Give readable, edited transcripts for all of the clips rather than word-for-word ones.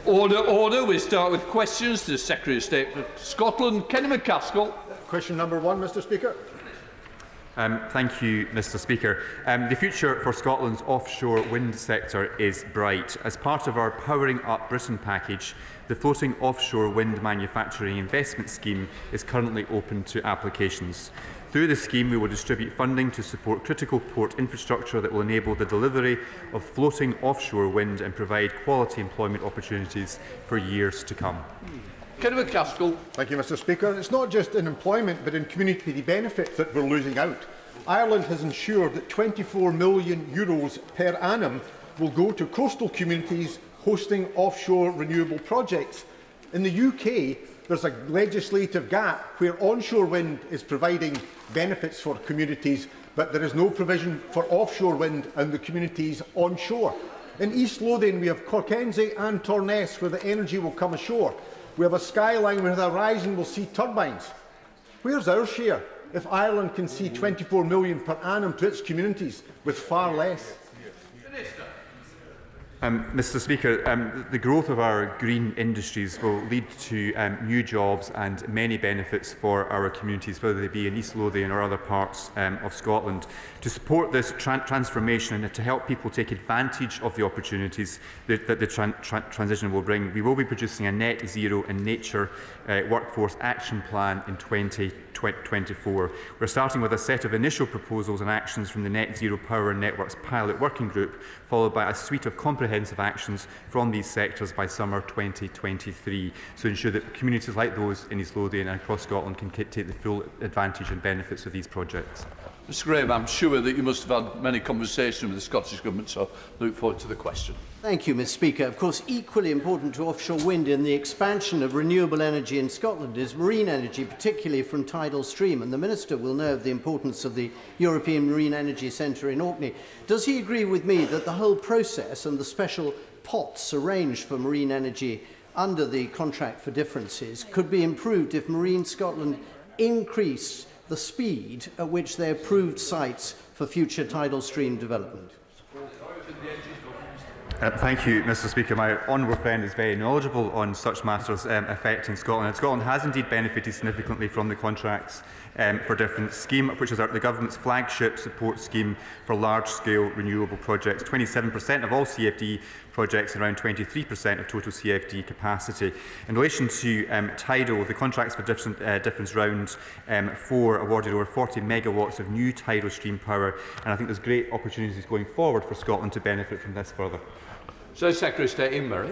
Order. We start with questions to the Secretary of State for Scotland, Kenny McCaskill. Question number 1, Mr. Speaker. Thank you, Mr. Speaker. The future for Scotland's offshore wind sector is bright. As part of our Powering Up Britain package, the Floating Offshore Wind Manufacturing Investment Scheme is currently open to applications. Through the scheme, we will distribute funding to support critical port infrastructure that will enable the delivery of floating offshore wind and provide quality employment opportunities for years to come. Thank you, Mr. Speaker. It's not just in employment but in community benefits that we're losing out. Ireland has ensured that €24 million per annum will go to coastal communities hosting offshore renewable projects. In the UK, there's a legislative gap where onshore wind is providing benefits for communities, but there is no provision for offshore wind and the communities onshore. In East Lothian, we have Corkenzie and Torness, where the energy will come ashore. We have a skyline where the horizon will see turbines. Where's our share if Ireland can see €24 million per annum to its communities with far less? Mr. Speaker, the growth of our green industries will lead to new jobs and many benefits for our communities, whether they be in East Lothian or other parts of Scotland. To support this transformation and to help people take advantage of the opportunities that the transition will bring, we will be producing a net zero in nature workforce action plan in 2024. We're starting with a set of initial proposals and actions from the Net Zero Power Networks Pilot Working Group, followed by a suite of comprehensive actions from these sectors by summer 2023, to ensure that communities like those in East Lothian and across Scotland can take the full advantage and benefits of these projects. Mr Graham, I'm sure that you must have had many conversations with the Scottish Government, so I look forward to the question. Thank you, Mr Speaker. Of course, equally important to offshore wind in the expansion of renewable energy in Scotland is marine energy, particularly from tidal stream, and the Minister will know of the importance of the European Marine Energy Centre in Orkney. Does he agree with me that the whole process and the special pots arranged for marine energy under the Contract for Differences could be improved if Marine Scotland increased the speed at which they approved sites for future tidal stream development? Thank you, Mr Speaker. My honourable friend is very knowledgeable on such matters affecting Scotland. And Scotland has indeed benefited significantly from the Contracts for Difference scheme, which is the government's flagship support scheme for large-scale renewable projects. 27% of all CFD projects and around 23% of total CFD capacity. In relation to tidal, the Contracts for Difference round 4 awarded over 40 megawatts of new tidal stream power, and I think there's great opportunities going forward for Scotland to benefit from this further. So, Secretary of State Murray.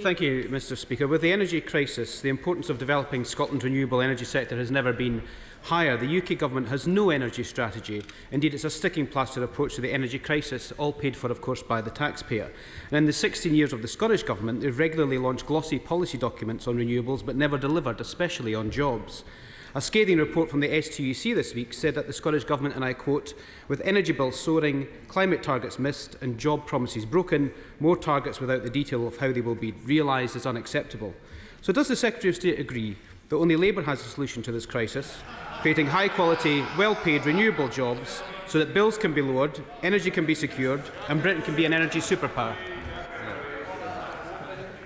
Thank you, Mr Speaker. With the energy crisis, the importance of developing Scotland's renewable energy sector has never been higher. The UK Government has no energy strategy. Indeed, it's a sticking plaster approach to the energy crisis, all paid for, of course, by the taxpayer. And in the 16 years of the Scottish Government, they've regularly launched glossy policy documents on renewables, but never delivered, especially on jobs. A scathing report from the STUC this week said that the Scottish Government, and I quote, "With energy bills soaring, climate targets missed and job promises broken, more targets without the detail of how they will be realised is unacceptable." So does the Secretary of State agree that only Labour has a solution to this crisis, creating high-quality, well-paid renewable jobs so that bills can be lowered, energy can be secured and Britain can be an energy superpower?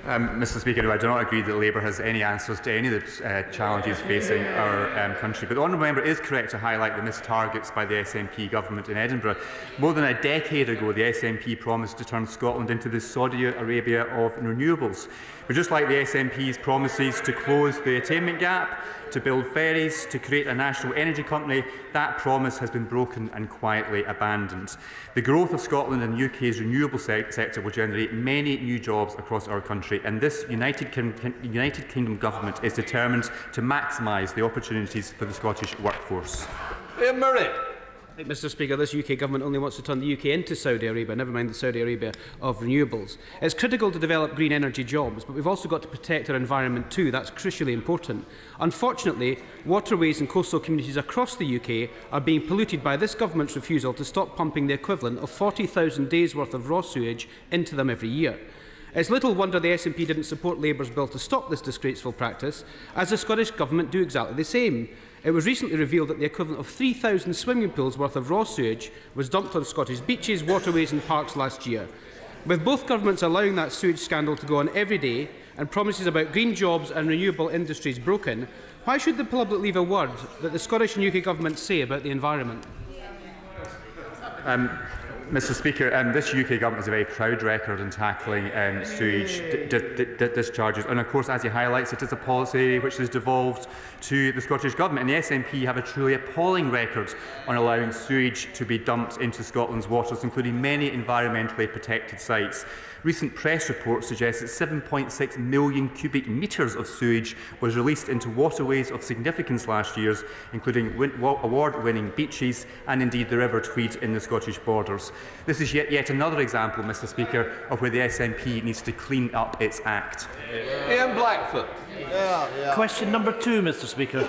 Mr Speaker, no, I do not agree that Labour has any answers to any of the challenges facing our country. But the honourable member is correct to highlight the missed targets by the SNP government in Edinburgh. More than a decade ago, the SNP promised to turn Scotland into the Saudi Arabia of renewables. But just like the SNP's promises to close the attainment gap, to build ferries, to create a national energy company, that promise has been broken and quietly abandoned. The growth of Scotland and the UK's renewable sector will generate many new jobs across our country, and this United Kingdom government is determined to maximise the opportunities for the Scottish workforce. Murray. Mr Speaker, this UK Government only wants to turn the UK into Saudi Arabia, never mind the Saudi Arabia of renewables. It's critical to develop green energy jobs, but we've also got to protect our environment too. That's crucially important. Unfortunately, waterways and coastal communities across the UK are being polluted by this Government's refusal to stop pumping the equivalent of 40,000 days' worth of raw sewage into them every year. It's little wonder the SNP didn't support Labour's bill to stop this disgraceful practice, as the Scottish Government do exactly the same. It was recently revealed that the equivalent of 3,000 swimming pools worth of raw sewage was dumped on Scottish beaches, waterways and parks last year. With both governments allowing that sewage scandal to go on every day and promises about green jobs and renewable industries broken, why should the public leave a word that the Scottish and UK governments say about the environment? Mr Speaker, this UK government has a very proud record in tackling sewage discharges, and of course, as he highlights, it is a policy which has devolved to the Scottish Government, and the SNP have a truly appalling record on allowing sewage to be dumped into Scotland's waters, including many environmentally protected sites. Recent press reports suggest that 7.6 million cubic metres of sewage was released into waterways of significance last year, including award-winning beaches and indeed the River Tweed in the Scottish borders. This is yet another example, Mr Speaker, of where the SNP needs to clean up its act. Ian Blackford. Question number 2, Mr Speaker.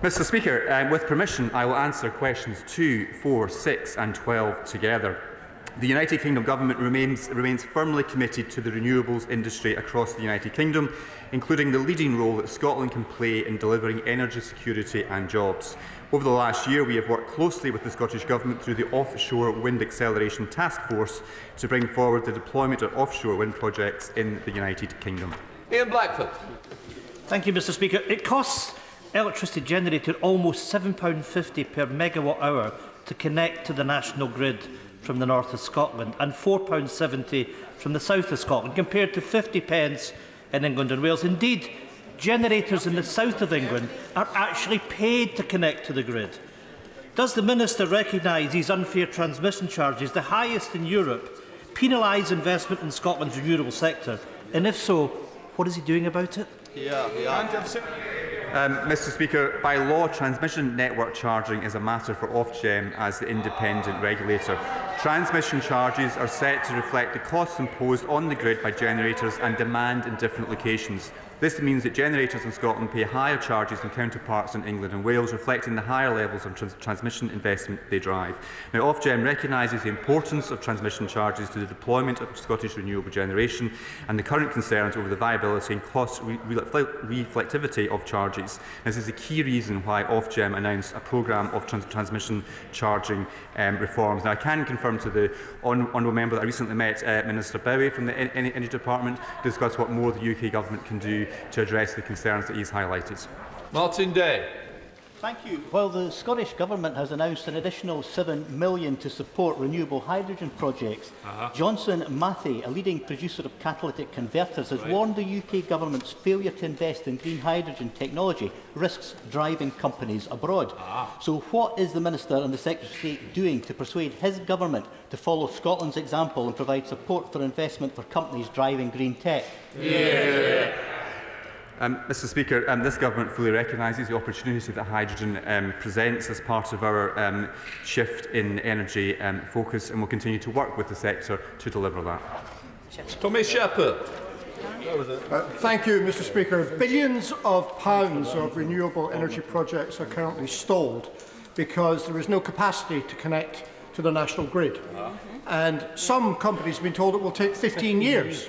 Mr Speaker, with permission, I will answer questions 2, 4, 6 and 12 together. The United Kingdom Government remains firmly committed to the renewables industry across the United Kingdom, including the leading role that Scotland can play in delivering energy security and jobs. Over the last year, we have worked closely with the Scottish Government through the Offshore Wind Acceleration Task Force to bring forward the deployment of offshore wind projects in the United Kingdom. Ian Blackford. Thank you, Mr Speaker. It costs electricity generator almost £7.50 per megawatt hour to connect to the national grid from the north of Scotland and £4.70 from the south of Scotland, compared to 50 pence in England and Wales. Indeed, generators in the south of England are actually paid to connect to the grid. Does the Minister recognise these unfair transmission charges, the highest in Europe, penalise investment in Scotland's renewable sector? And if so, what is he doing about it? Mr Speaker, by law, transmission network charging is a matter for Ofgem as the independent regulator. Transmission charges are set to reflect the costs imposed on the grid by generators and demand in different locations. This means that generators in Scotland pay higher charges than counterparts in England and Wales, reflecting the higher levels of transmission investment they drive. Now, Ofgem recognises the importance of transmission charges to the deployment of Scottish renewable generation and the current concerns over the viability and cost reflectivity of charges. This is the key reason why Ofgem announced a programme of transmission charging reforms. Now, I can confirm to the honourable member that I recently met Minister Bowie from the Energy Department to discuss what more the UK Government can do to address the concerns that he has highlighted. Martin Day. Thank you. While the Scottish Government has announced an additional £7 million to support renewable hydrogen projects, Johnson Matthey, a leading producer of catalytic converters, has warned the UK Government's failure to invest in green hydrogen technology risks driving companies abroad. So what is the Minister and the Secretary of State doing to persuade his government to follow Scotland's example and provide support for investment for companies driving green tech? Mr Speaker, this Government fully recognises the opportunity that hydrogen presents as part of our shift in energy focus, and will continue to work with the sector to deliver that. Tommy Shepherd. Thank you, Mr Speaker. Billions of pounds of renewable energy projects are currently stalled because there is no capacity to connect to the national grid. And some companies have been told it will take 15 years.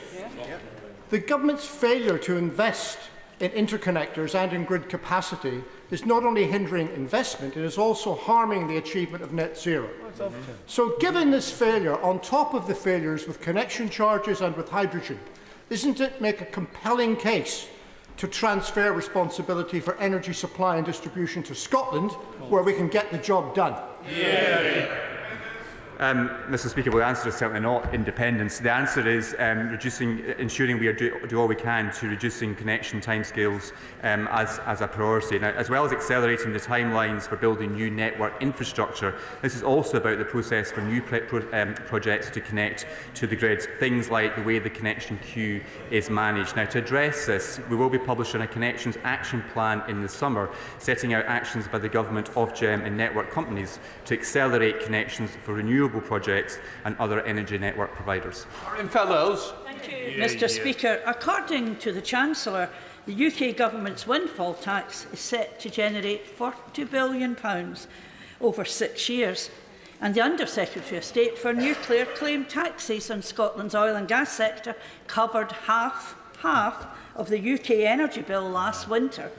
The Government's failure to invest in interconnectors and in grid capacity is not only hindering investment, it is also harming the achievement of net zero. So given this failure, on top of the failures with connection charges and with hydrogen, doesn't it make a compelling case to transfer responsibility for energy supply and distribution to Scotland, where we can get the job done? Mr Speaker, well, the answer is certainly not independence. The answer is ensuring we do all we can to reducing connection timescales as a priority. Now, as well as accelerating the timelines for building new network infrastructure, this is also about the process for new projects to connect to the grid, things like the way the connection queue is managed. Now, to address this, we will be publishing a connections action plan in the summer, setting out actions by the Government, Ofgem and network companies to accelerate connections for renewable projects and other energy network providers. Fellows. Thank you, Mr Speaker. According to the Chancellor, the UK Government's windfall tax is set to generate £40 billion over 6 years. And the Under-Secretary of State for Nuclear claimed taxes on Scotland's oil and gas sector covered half of the UK energy bill last winter.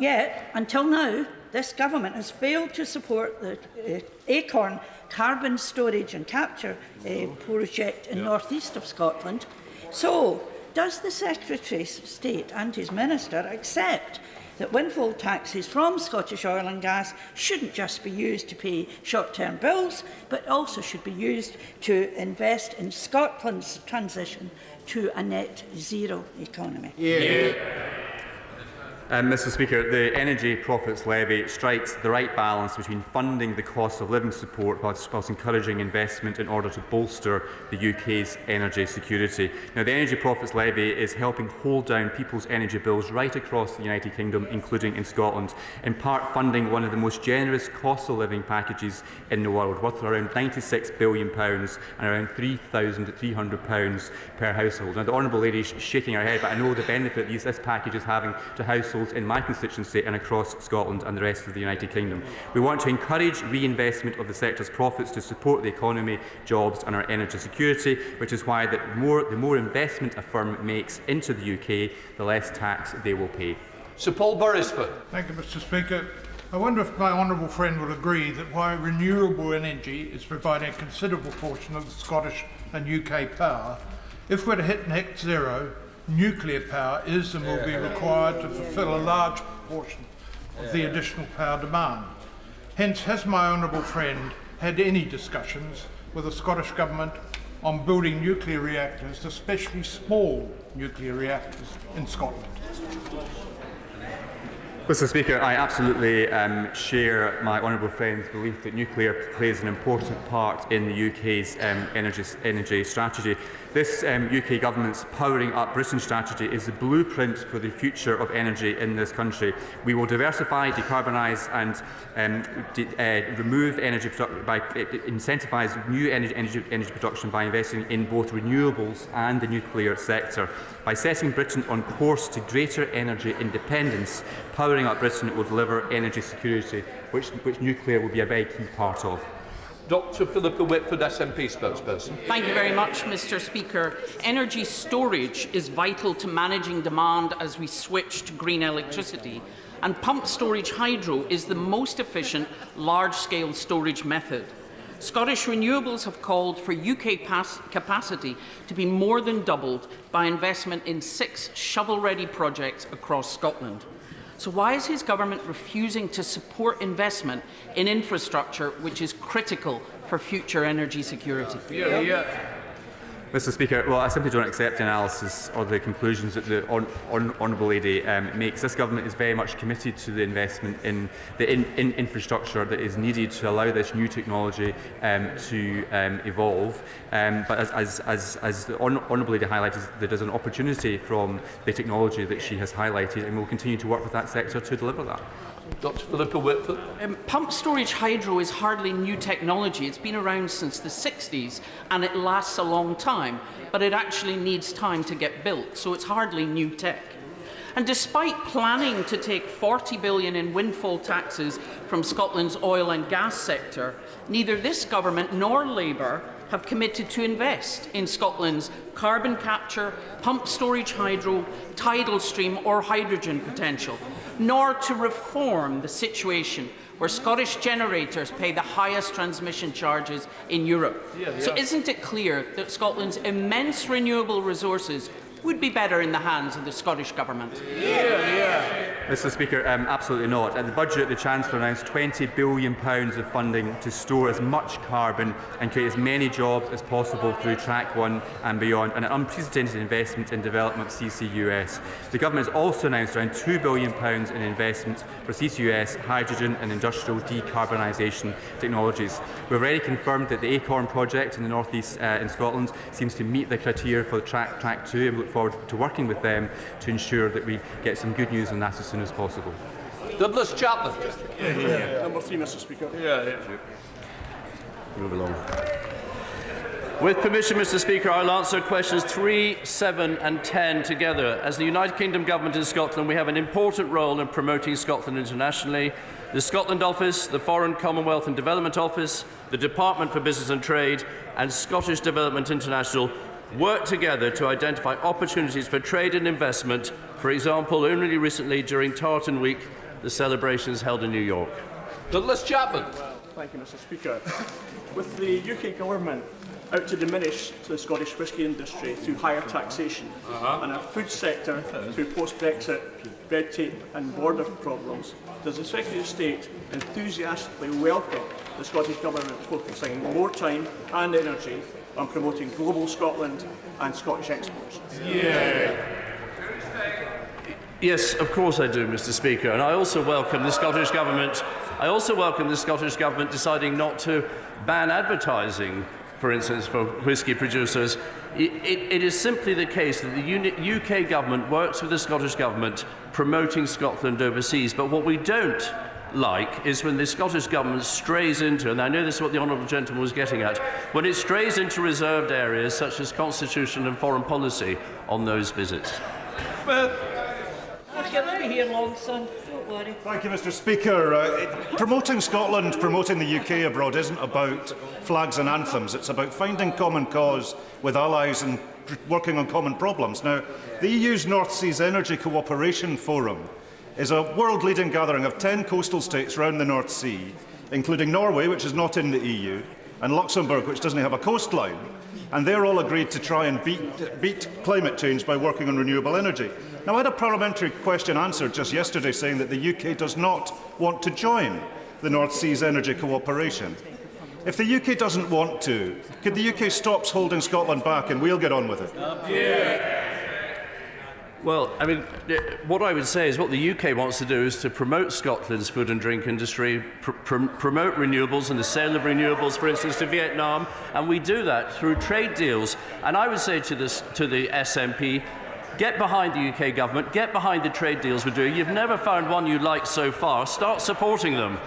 Yet, until now, this government has failed to support the Acorn carbon storage and capture project in North East of Scotland. So, does the Secretary of State and his Minister accept that windfall taxes from Scottish oil and gas shouldn't just be used to pay short-term bills, but also should be used to invest in Scotland's transition to a net zero economy? Mr Speaker, the Energy Profits Levy strikes the right balance between funding the cost of living support whilst encouraging investment in order to bolster the UK's energy security. Now, the Energy Profits Levy is helping hold down people's energy bills right across the United Kingdom, including in Scotland, in part funding one of the most generous cost of living packages in the world, worth around £96 billion and around £3,300 per household. Now, the Honourable Lady is shaking her head, but I know the benefit this package is having to households in my constituency and across Scotland and the rest of the United Kingdom. We want to encourage reinvestment of the sector's profits to support the economy, jobs and our energy security, which is why the more investment a firm makes into the UK, the less tax they will pay. Sir Paul Beresford. Thank you, Mr Speaker. I wonder if my honourable friend will agree that while renewable energy is providing a considerable portion of the Scottish and UK power, if we're to hit net zero, nuclear power is and will be required to fulfil a large proportion of the additional power demand. Hence, has my honourable friend had any discussions with the Scottish Government on building nuclear reactors, especially small nuclear reactors, in Scotland? Mr Speaker, I absolutely share my honourable friend's belief that nuclear plays an important part in the UK's energy strategy. This UK Government's Powering Up Britain strategy is the blueprint for the future of energy in this country. We will diversify, decarbonise and remove energy production by incentivise new energy production by investing in both renewables and the nuclear sector. By setting Britain on course to greater energy independence, Powering Up Britain will deliver energy security, which nuclear will be a very key part of. Dr Philippa Whitford, SNP spokesperson. Thank you very much, Mr Speaker. Energy storage is vital to managing demand as we switch to green electricity, and pumped storage hydro is the most efficient large-scale storage method. Scottish Renewables have called for UK capacity to be more than doubled by investment in 6 shovel-ready projects across Scotland. So why is his government refusing to support investment in infrastructure which is critical for future energy security? Mr Speaker, well, I simply don't accept the analysis or the conclusions that the Honourable Lady makes. This government is very much committed to the investment in the infrastructure that is needed to allow this new technology to evolve. But as the Honourable Lady highlighted, there is an opportunity from the technology that she has highlighted, and we will continue to work with that sector to deliver that. Dr Philippa Whitford. Pumped storage hydro is hardly new technology. It's been around since the 60s and it lasts a long time, but it actually needs time to get built, so it's hardly new tech. And despite planning to take £40 billion in windfall taxes from Scotland's oil and gas sector, neither this government nor Labour have committed to invest in Scotland's carbon capture, pumped storage hydro, tidal stream or hydrogen potential, nor to reform the situation where Scottish generators pay the highest transmission charges in Europe. So isn't it clear that Scotland's immense renewable resources would be better in the hands of the Scottish Government? Mr Speaker, absolutely not. At the budget, the Chancellor announced £20 billion of funding to store as much carbon and create as many jobs as possible through Track 1 and beyond, and an unprecedented investment in development CCUS. The Government has also announced around £2 billion in investment for CCUS, hydrogen and industrial decarbonisation technologies. We've already confirmed that the Acorn project in the North East in Scotland seems to meet the criteria for Track 2, and we look forward to working with them to ensure that we get some good news on that as soon as possible. Douglas Chapman. Number 3, Mr Speaker. Move along. With permission, Mr Speaker, I will answer questions 3, 7 and 10 together. As the United Kingdom Government in Scotland, we have an important role in promoting Scotland internationally. The Scotland Office, the Foreign, Commonwealth and Development Office, the Department for Business and Trade and Scottish Development International work together to identify opportunities for trade and investment. For example, only recently during Tartan Week, the celebrations held in New York. Douglas Chapman. Thank you, Mr. Speaker. With the UK Government out to diminish the Scottish whisky industry through higher taxation and our food sector through post-Brexit red tape and border problems, does the Secretary of State enthusiastically welcome the Scottish Government focusing more time and energy on promoting global Scotland and Scottish exports? Yes, of course I do, Mr. Speaker, and I also welcome the Scottish Government. Deciding not to ban advertising, for instance, for whisky producers. It is simply the case that the UK Government works with the Scottish Government promoting Scotland overseas, but what we don't like is when the Scottish Government strays into, and I know this is what the honourable gentleman was getting at, when it strays into reserved areas such as constitution and foreign policy on those visits. Be here long, son. Don't worry. Thank you, Mr. Speaker. Promoting Scotland, promoting the UK abroad isn't about flags and anthems. It's about finding common cause with allies and working on common problems. Now, the EU's North Seas Energy Cooperation Forum is a world-leading gathering of 10 coastal states around the North Sea, including Norway, which is not in the EU, and Luxembourg, which doesn't have a coastline. And they're all agreed to try and beat climate change by working on renewable energy. Now, I had a parliamentary question answered just yesterday saying that the UK does not want to join the North Seas Energy Cooperation. If the UK doesn't want to, could the UK stop holding Scotland back and we'll get on with it? Well, I mean, what I would say is what the UK wants to do is to promote Scotland's food and drink industry, promote renewables and the sale of renewables, for instance, to Vietnam, and we do that through trade deals. And I would say to the SNP, get behind the UK government, get behind the trade deals we're doing. You've never found one you like so far. Start supporting them.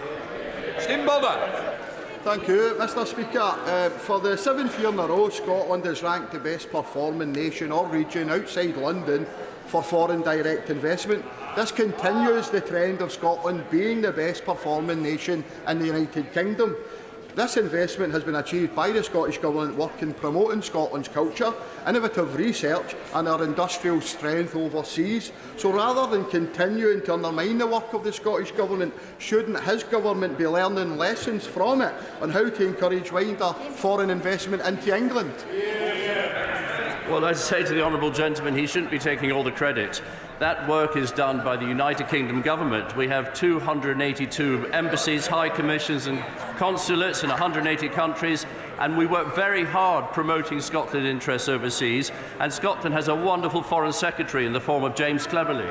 Stephen Bulmer. Thank you, Mr. Speaker. For the 7th year in a row, Scotland is ranked the best performing nation or region outside London for foreign direct investment. This continues the trend of Scotland being the best performing nation in the United Kingdom. This investment has been achieved by the Scottish Government working promoting Scotland's culture, innovative research and our industrial strength overseas. So rather than continuing to undermine the work of the Scottish Government, shouldn't his government be learning lessons from it on how to encourage wider foreign investment into England? Well, I'd say to the honourable gentleman, he shouldn't be taking all the credit. That work is done by the United Kingdom government. We have 282 embassies, high commissions and consulates in 180 countries, and we work very hard promoting Scotland's interests overseas, and Scotland has a wonderful foreign secretary in the form of James Cleverly.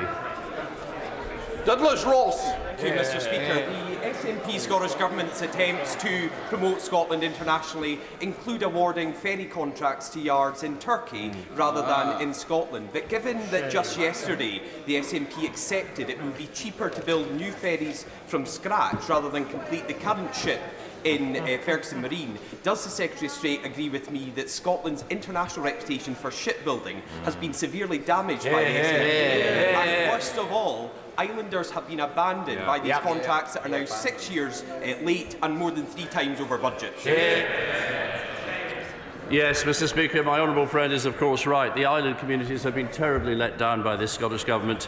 Douglas Ross. Thank you, Mr. Speaker. The SNP Scottish Government's attempts to promote Scotland internationally include awarding ferry contracts to yards in Turkey rather than in Scotland. But given that just yesterday the SNP accepted it would be cheaper to build new ferries from scratch rather than complete the current ship in Ferguson Marine, does the Secretary of State agree with me that Scotland's international reputation for shipbuilding has been severely damaged by the SNP? And worst of all, islanders have been abandoned by these contracts that are now 6 years late and more than 3 times over budget. Yes, Mr. Speaker, my honourable friend is of course right. The island communities have been terribly let down by this Scottish Government.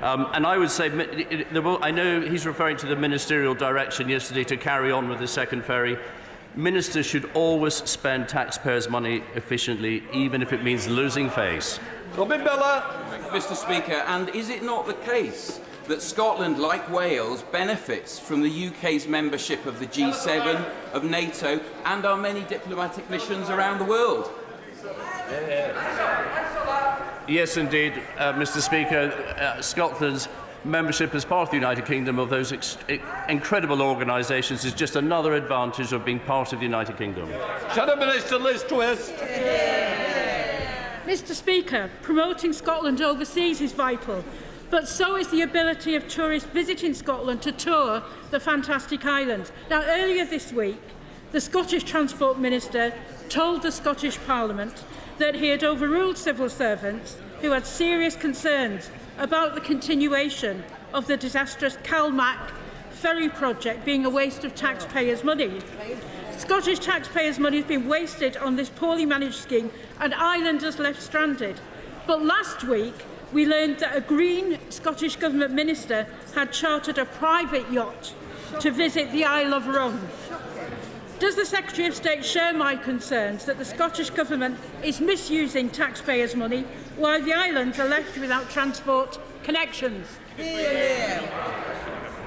And I would say, I know he's referring to the ministerial direction yesterday to carry on with the second ferry. Ministers should always spend taxpayers' money efficiently, even if it means losing face. Robin Bella. Mr. Speaker, and is it not the case that Scotland, like Wales, benefits from the UK's membership of the G7, of NATO, and our many diplomatic missions around the world? Yes, indeed, Mr. Speaker. Scotland's membership as part of the United Kingdom of those incredible organisations is just another advantage of being part of the United Kingdom. Shadow Minister Liz Truss. Mr. Speaker, promoting Scotland overseas is vital, but so is the ability of tourists visiting Scotland to tour the fantastic island. Now, earlier this week, the Scottish Transport Minister told the Scottish Parliament that he had overruled civil servants who had serious concerns about the continuation of the disastrous Calmac ferry project being a waste of taxpayers' money. Scottish taxpayers' money has been wasted on this poorly managed scheme and islanders left stranded. But last week, we learned that a Green Scottish Government minister had chartered a private yacht to visit the Isle of Rome. Does the Secretary of State share my concerns that the Scottish Government is misusing taxpayers' money while the islands are left without transport connections?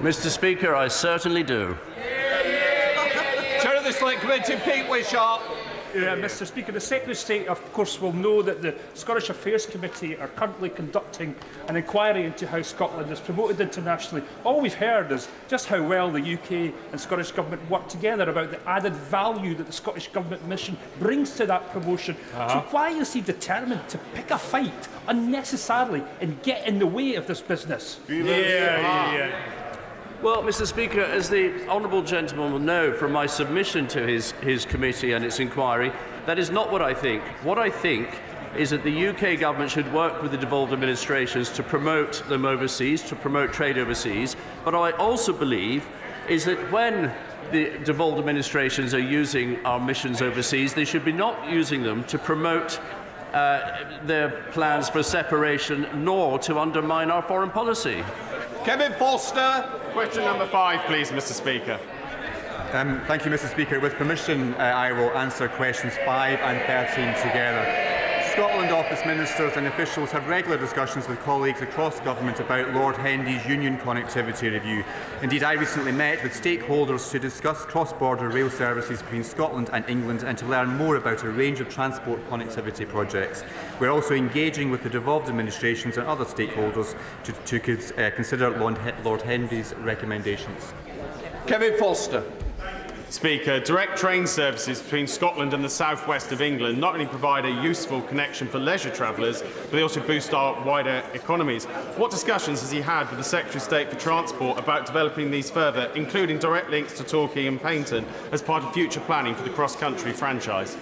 Mr. Speaker, I certainly do. Chair of the Select Committee, Pete Wishart. Mr. Speaker, the Secretary of State, of course, will know that the Scottish Affairs Committee are currently conducting an inquiry into how Scotland is promoted internationally. All we've heard is just how well the UK and Scottish Government work together about the added value that the Scottish Government mission brings to that promotion. So why is he determined to pick a fight unnecessarily and get in the way of this business? Well, Mr. Speaker, as the honourable gentleman will know from my submission to his committee and its inquiry, that is not what I think. What I think is that the UK government should work with the devolved administrations to promote them overseas, to promote trade overseas. But I also believe is that when the devolved administrations are using our missions overseas, they should be not using them to promote their plans for separation, nor to undermine our foreign policy. Kevin Foster. Question number 5, please, Mr. Speaker. Thank you, Mr. Speaker. With permission, I will answer questions 5 and 13 together. Scotland Office ministers and officials have regular discussions with colleagues across government about Lord Hendy's Union Connectivity Review. Indeed, I recently met with stakeholders to discuss cross-border rail services between Scotland and England and to learn more about a range of transport connectivity projects. We are also engaging with the devolved administrations and other stakeholders to consider Lord Hendy's recommendations. Kevin Foster. Speaker, direct train services between Scotland and the southwest of England not only provide a useful connection for leisure travellers, but they also boost our wider economies. What discussions has he had with the Secretary of State for Transport about developing these further, including direct links to Torquay and Paignton, as part of future planning for the cross-country franchise?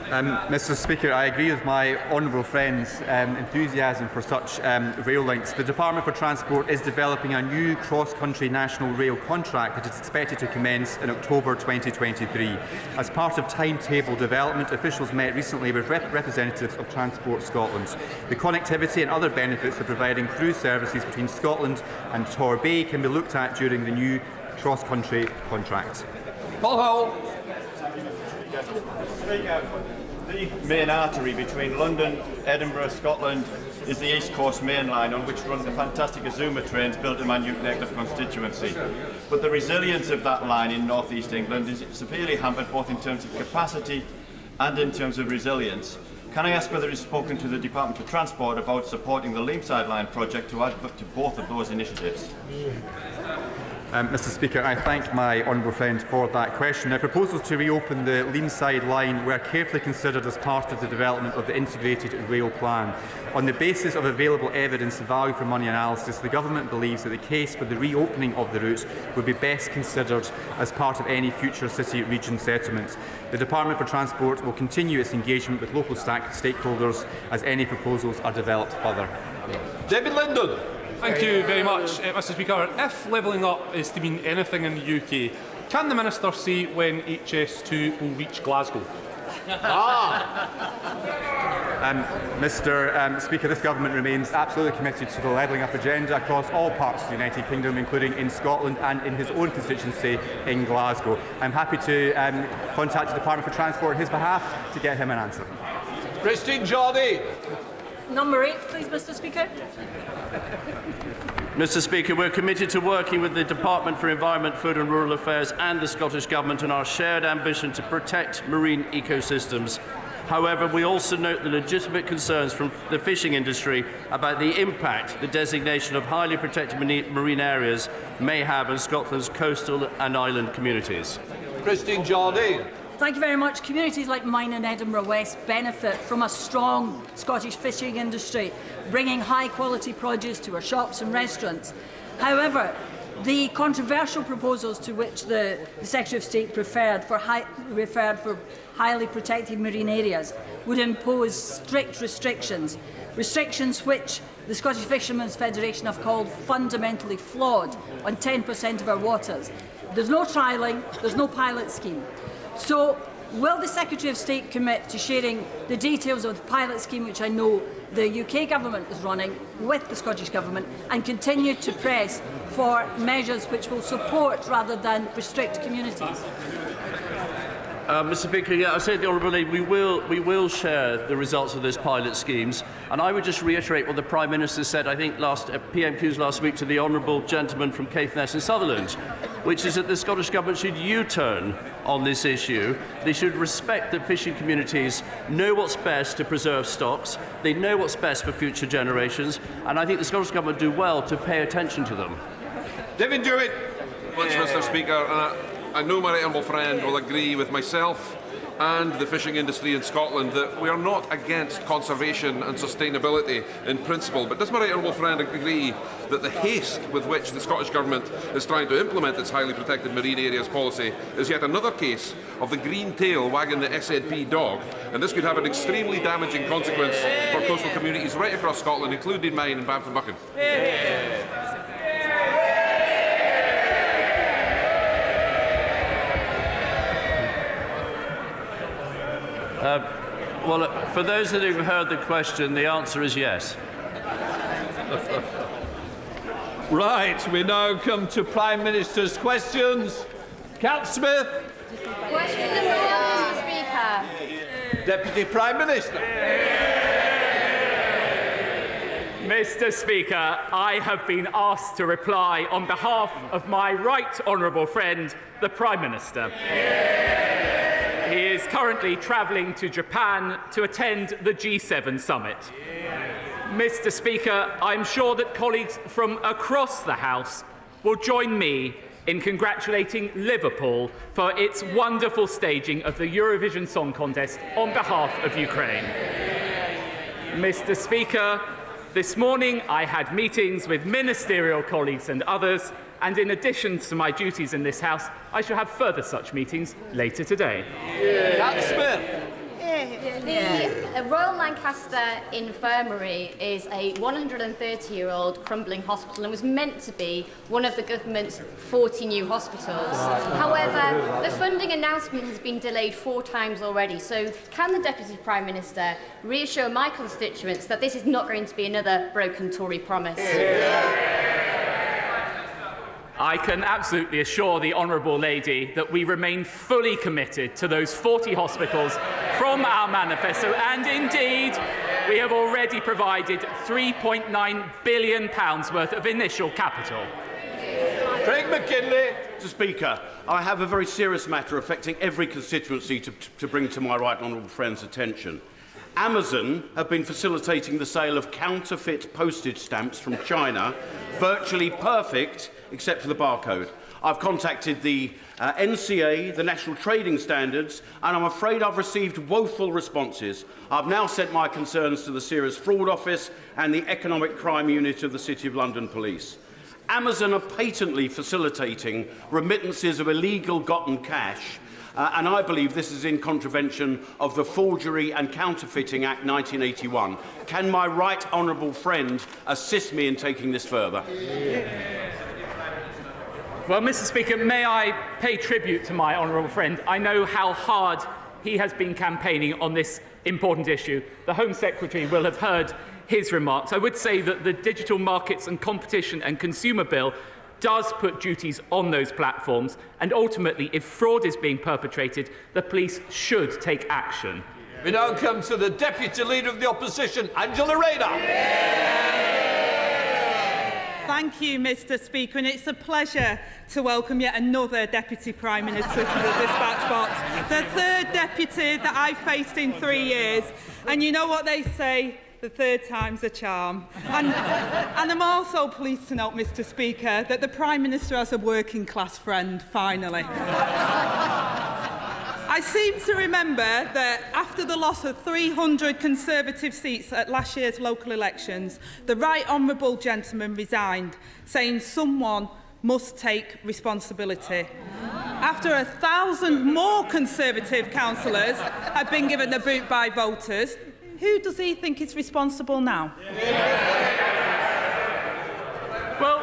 Mr. Speaker, I agree with my honourable friend's enthusiasm for such rail links. The Department for Transport is developing a new cross-country national rail contract that is expected to commence in October 2023. As part of timetable development, officials met recently with representatives of Transport Scotland. The connectivity and other benefits of providing through services between Scotland and Torbay can be looked at during the new cross-country contract. Paul Hall. The main artery between London, Edinburgh, Scotland is the East Coast Main Line, on which run the fantastic Azuma trains built in my Newton-Aycliffe constituency. But the resilience of that line in North East England is severely hampered both in terms of capacity and in terms of resilience. Can I ask whether he's spoken to the Department for Transport about supporting the Leamside Line project to add to both of those initiatives? Mr. Speaker, I thank my honourable friend for that question. Now, proposals to reopen the Leamside line were carefully considered as part of the development of the integrated rail plan. On the basis of available evidence and value for money analysis, the Government believes that the case for the reopening of the route would be best considered as part of any future city-region settlement. The Department for Transport will continue its engagement with local stakeholders as any proposals are developed further. David Linden. Thank you very much, Mr. Speaker. If levelling up is to mean anything in the UK, can the Minister say when HS2 will reach Glasgow? Mr. Speaker, this Government remains absolutely committed to the levelling up agenda across all parts of the United Kingdom, including in Scotland and in his own constituency in Glasgow. I'm happy to contact the Department for Transport on his behalf to get him an answer. Christine Geordie. Number 8, please, Mr. Speaker. Mr. Speaker, we're committed to working with the Department for Environment, Food and Rural Affairs and the Scottish Government on our shared ambition to protect marine ecosystems. However, we also note the legitimate concerns from the fishing industry about the impact the designation of highly protected marine areas may have on Scotland's coastal and island communities. Christine Geordie. Thank you very much. Communities like mine in Edinburgh West benefit from a strong Scottish fishing industry, bringing high-quality produce to our shops and restaurants. However, the controversial proposals to which the Secretary of State referred for highly protected marine areas would impose strict restrictions, which the Scottish Fishermen's Federation have called fundamentally flawed on 10% of our waters. There's no trialling, there's no pilot scheme. So Will the Secretary of State commit to sharing the details of the pilot scheme, which I know the UK Government is running, with the Scottish Government, and continue to press for measures which will support rather than restrict communities? Mr. Speaker, I say to the Honourable Lady, we will share the results of those pilot schemes, and I would just reiterate what the Prime Minister said, I think, at PMQs last week to the Honourable Gentleman from Caithness and Sutherland, which is that the Scottish Government should U-turn on this issue. They should respect that fishing communities know what's best to preserve stocks, they know what's best for future generations, and I think the Scottish Government do well to pay attention to them. David Dewitt. Much, Mr. Speaker. I know my honourable friend will agree with myself and the fishing industry in Scotland that we are not against conservation and sustainability in principle, but does my honourable friend agree that the haste with which the Scottish Government is trying to implement its highly protected marine areas policy is yet another case of the green tail wagging the SNP dog, and this could have an extremely damaging consequence for coastal communities right across Scotland, including mine in Banff-and-Buchan? Well, for those that have heard the question, the answer is yes. Right, we now come to Prime Minister's questions. Cat Smith. Question number 1, Mr. Speaker. Deputy Prime Minister. Mr. Speaker, I have been asked to reply on behalf of my right honourable friend, the Prime Minister. He is currently travelling to Japan to attend the G7 summit. Mr. Speaker, I am sure that colleagues from across the House will join me in congratulating Liverpool for its wonderful staging of the Eurovision Song Contest on behalf of Ukraine. Mr. Speaker, this morning I had meetings with ministerial colleagues and others, and in addition to my duties in this House, I shall have further such meetings later today. The Royal Lancaster Infirmary is a 130-year-old crumbling hospital and was meant to be one of the government's 40 new hospitals. However, the funding announcement has been delayed 4 times already, so can the Deputy Prime Minister reassure my constituents that this is not going to be another broken Tory promise? I can absolutely assure the Honourable Lady that we remain fully committed to those 40 hospitals from our manifesto, and indeed we have already provided £3.9 billion worth of initial capital. Craig McKinley. Mr. Speaker, I have a very serious matter affecting every constituency to bring to my right honourable friend's attention. Amazon have been facilitating the sale of counterfeit postage stamps from China, virtually perfect except for the barcode. I've contacted the NCA, the National Trading Standards, and I'm afraid I've received woeful responses. I've now sent my concerns to the Serious Fraud Office and the Economic Crime Unit of the City of London Police. Amazon are patently facilitating remittances of illegal gotten cash, and I believe this is in contravention of the Forgery and Counterfeiting Act 1981. Can my right honourable friend assist me in taking this further? Well, Mr. Speaker, may I pay tribute to my honourable friend? I know how hard he has been campaigning on this important issue. The Home Secretary will have heard his remarks. I would say that the Digital Markets and Competition and Consumer Bill does put duties on those platforms, and ultimately, if fraud is being perpetrated, the police should take action. We now come to the Deputy Leader of the Opposition, Angela Rayner. Thank you, Mr. Speaker, and it's a pleasure to welcome yet another Deputy Prime Minister to the dispatch box, the third deputy that I've faced in 3 years. And you know what they say, the third time's a charm. And I'm also pleased to note, Mr. Speaker, that the Prime Minister has a working-class friend, finally. I seem to remember that after the loss of 300 Conservative seats at last year's local elections, the right honourable gentleman resigned, saying someone must take responsibility. After 1,000 more Conservative councillors have been given the boot by voters, who does he think is responsible now? Well,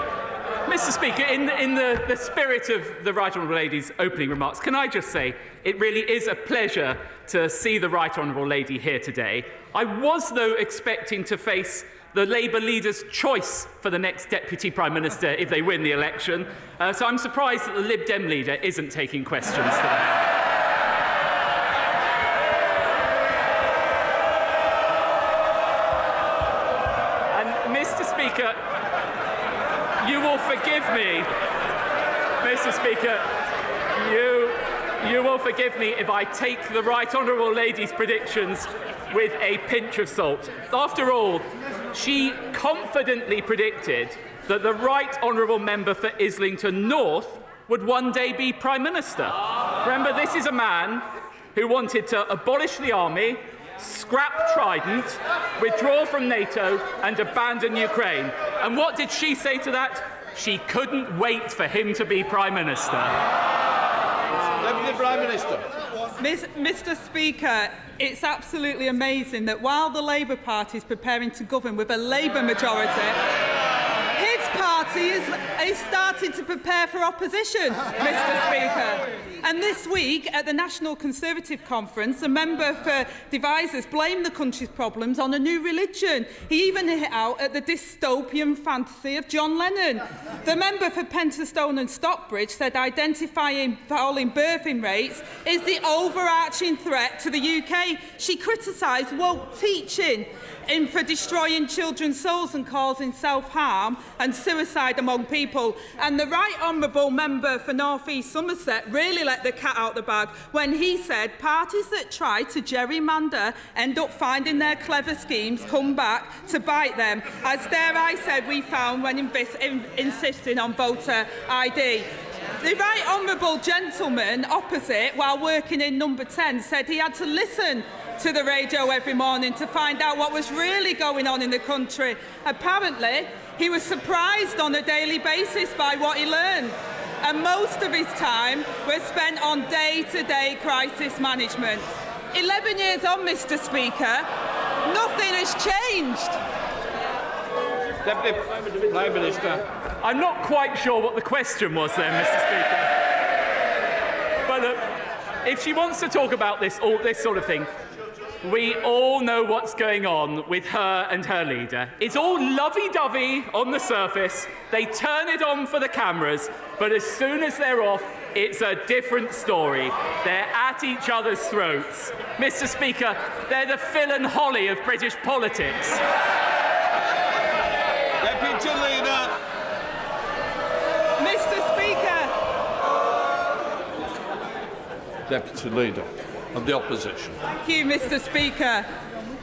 Mr. Speaker, in the spirit of the Right Honourable Lady's opening remarks, can I just say it really is a pleasure to see the Right Honourable Lady here today. I was, though, expecting to face the Labour leader's choice for the next Deputy Prime Minister if they win the election, so I'm surprised that the Lib Dem leader isn't taking questions today. Mr. Speaker, you will forgive me. Mr. Speaker, you will forgive me if I take the Right Honourable Lady's predictions with a pinch of salt. After all, she confidently predicted that the Right Honourable Member for Islington North would one day be Prime Minister. Remember, this is a man who wanted to abolish the army, scrap Trident, withdraw from NATO and abandon Ukraine. And what did she say to that? She couldn't wait for him to be Prime Minister. Deputy Prime Minister. Mr. Speaker, it's absolutely amazing that while the Labour Party is preparing to govern with a Labour majority, his party is starting to prepare for opposition, Mr. Speaker. And this week, at the National Conservative Conference, a member for Devisers blamed the country's problems on a new religion. He even hit out at the dystopian fantasy of John Lennon. The member for Pentonstone and Stockbridge said identifying falling birthing rates is the overarching threat to the UK. She criticised woke teaching for destroying children's souls and causing self-harm and suicide among people. And the Right Honourable Member for North East Somerset really let the cat out the bag when he said parties that try to gerrymander end up finding their clever schemes come back to bite them, as dare I said we found when insisting on voter ID. The Right Honourable gentleman opposite, while working in Number 10, said he had to listen to the radio every morning to find out what was really going on in the country. Apparently, he was surprised on a daily basis by what he learned. And most of his time was spent on day-to-day crisis management. 11 years on, Mr. Speaker, nothing has changed. Deputy Prime Minister. I'm not quite sure what the question was there, Mr. Speaker. But if she wants to talk about this sort of thing, we all know what's going on with her and her leader. It's all lovey-dovey on the surface. They turn it on for the cameras, but as soon as they're off, it's a different story. They're at each other's throats. Mr. Speaker, they're the Phil and Holly of British politics. Deputy Leader. Mr. Speaker. Deputy Leader of the Opposition. Thank you, Mr. Speaker.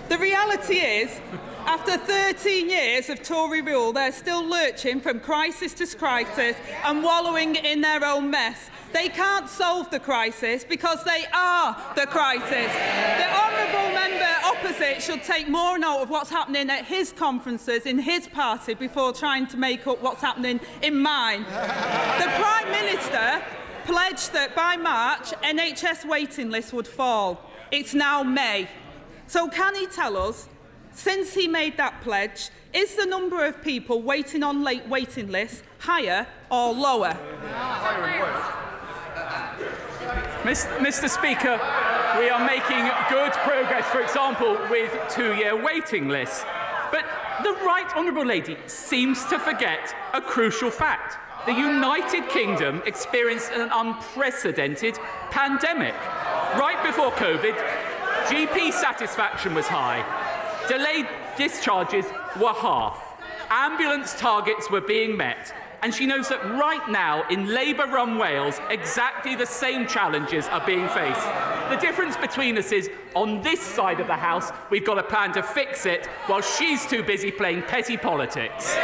The reality is, after 13 years of Tory rule, they're still lurching from crisis to crisis and wallowing in their own mess. They can't solve the crisis because they are the crisis. The honourable member opposite should take more note of what's happening at his conferences in his party before trying to make up what's happening in mine. The Prime Minister pledged that by March, NHS waiting lists would fall. It's now May. So can he tell us, since he made that pledge, is the number of people waiting on late waiting lists higher or lower? Mr. Speaker, we are making good progress, for example, with two-year waiting lists. But the Right Honourable Lady seems to forget a crucial fact. The United Kingdom experienced an unprecedented pandemic. Right before COVID, GP satisfaction was high. Delayed discharges were half. Ambulance targets were being met. And she knows that right now, in Labour-run Wales, exactly the same challenges are being faced. The difference between us is, on this side of the House, we've got a plan to fix it, while she's too busy playing petty politics.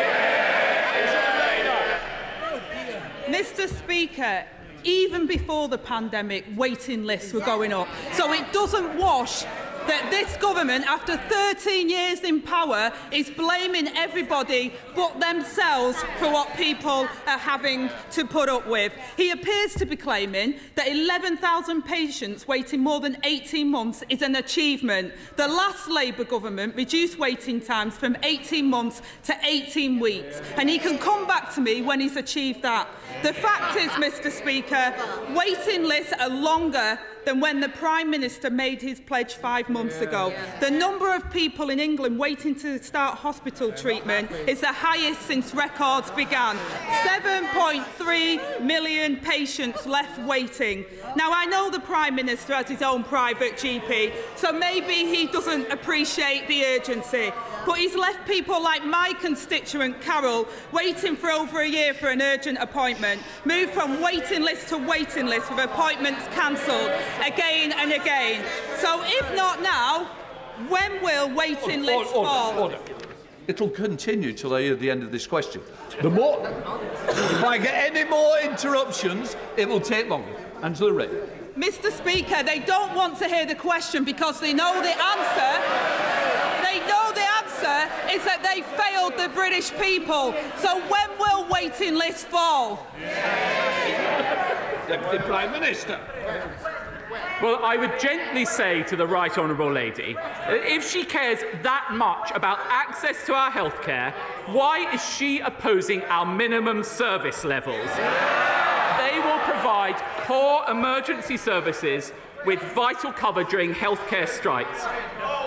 Mr. Speaker, even before the pandemic, waiting lists were going up. So it doesn't wash that this government, after 13 years in power, is blaming everybody but themselves for what people are having to put up with. He appears to be claiming that 11,000 patients waiting more than 18 months is an achievement. The last Labour government reduced waiting times from 18 months to 18 weeks, and he can come back to me when he's achieved that. The fact is, Mr Speaker, waiting lists are longer than when the Prime Minister made his pledge 5 months ago. The number of people in England waiting to start hospital treatment is the highest since records began. 7.3 million patients left waiting. Now, I know the Prime Minister has his own private GP, so maybe he doesn't appreciate the urgency. But he's left people like my constituent Carol waiting for over a year for an urgent appointment, moved from waiting list to waiting list with appointments cancelled again and again. So if not now, when will waiting lists fall? It'll continue till I hear the end of this question. If I get any more interruptions, it will take longer. Angela Rayner. Mr Speaker, they don't want to hear the question because they know the answer. They know the answer is that they failed the British people. So when will waiting lists fall? Deputy Prime Minister. Well, I would gently say to the Right Honourable Lady, that if she cares that much about access to our healthcare, why is she opposing our minimum service levels? They will provide core emergency services with vital cover during healthcare strikes.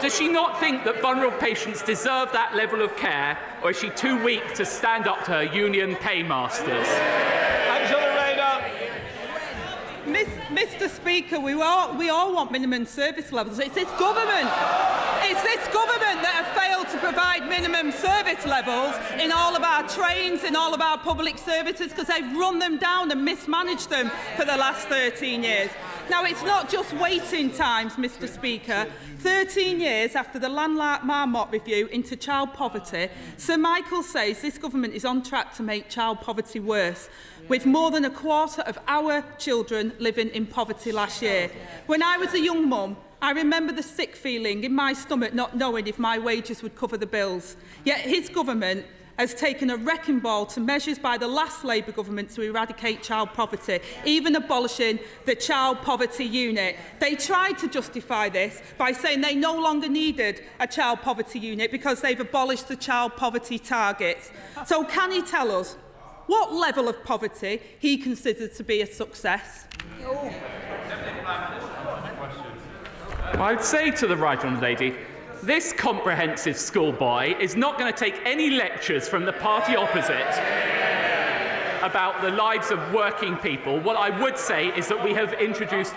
Does she not think that vulnerable patients deserve that level of care, or is she too weak to stand up to her union paymasters? Angela Rayner. Mr Speaker, we all want minimum service levels. It's this government that have failed to provide minimum service levels in all of our trains, in all of our public services, because they've run them down and mismanaged them for the last 13 years. Now, it's not just waiting times, Mr Speaker. 13 years after the Landmark Marmot review into child poverty, Sir Michael says this government is on track to make child poverty worse, with more than a quarter of our children living in poverty last year. When I was a young mum, I remember the sick feeling in my stomach not knowing if my wages would cover the bills. Yet his government has taken a wrecking ball to measures by the last Labour government to eradicate child poverty, even abolishing the child poverty unit. They tried to justify this by saying they no longer needed a child poverty unit because they've abolished the child poverty targets. So can he tell us what level of poverty he considers to be a success? I'd say to the Right Honourable Lady, this comprehensive schoolboy is not going to take any lectures from the party opposite about the lives of working people. What I would say is that we have introduced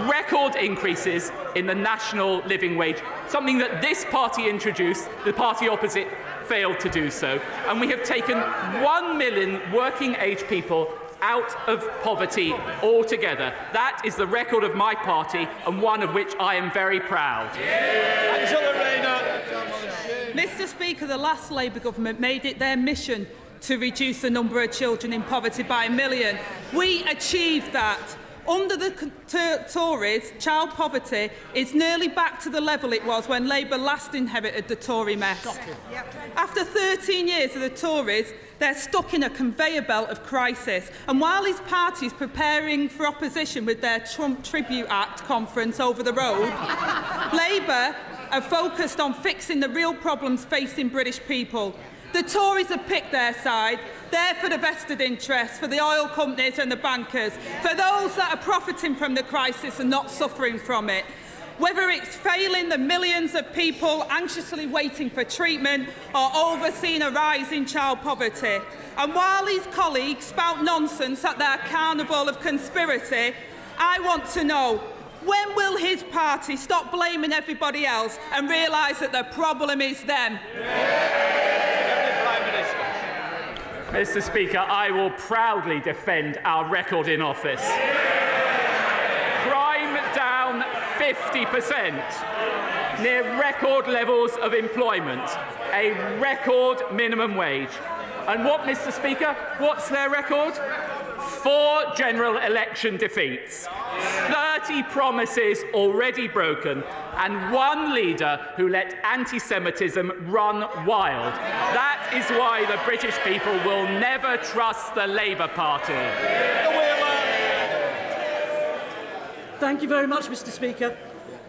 record increases in the national living wage, something that this party introduced, the party opposite failed to do so. And we have taken 1 million working-age people out of poverty altogether. That is the record of my party, and one of which I am very proud. Angela Rayner. Mr Speaker, the last Labour government made it their mission to reduce the number of children in poverty by 1 million. We achieved that. Under the Tories, child poverty is nearly back to the level it was when Labour last inherited the Tory mess. After 13 years of the Tories, they're stuck in a conveyor belt of crisis. And while his party is preparing for opposition with their Trump Tribute Act conference over the road, Labour are focused on fixing the real problems facing British people. The Tories have picked their side. They're for the vested interests, for the oil companies and the bankers, for those that are profiting from the crisis and not suffering from it. Whether it's failing the millions of people anxiously waiting for treatment or overseeing a rise in child poverty. And while his colleagues spout nonsense at their carnival of conspiracy, I want to know, when will his party stop blaming everybody else and realise that the problem is them? Mr Speaker, I will proudly defend our record in office. Crime down 50%, near record levels of employment, a record minimum wage. And what, Mr Speaker, what's their record? 4 general election defeats, 30 promises already broken, and one leader who let anti-Semitism run wild. That is why the British people will never trust the Labour Party. Thank you very much, Mr. Speaker.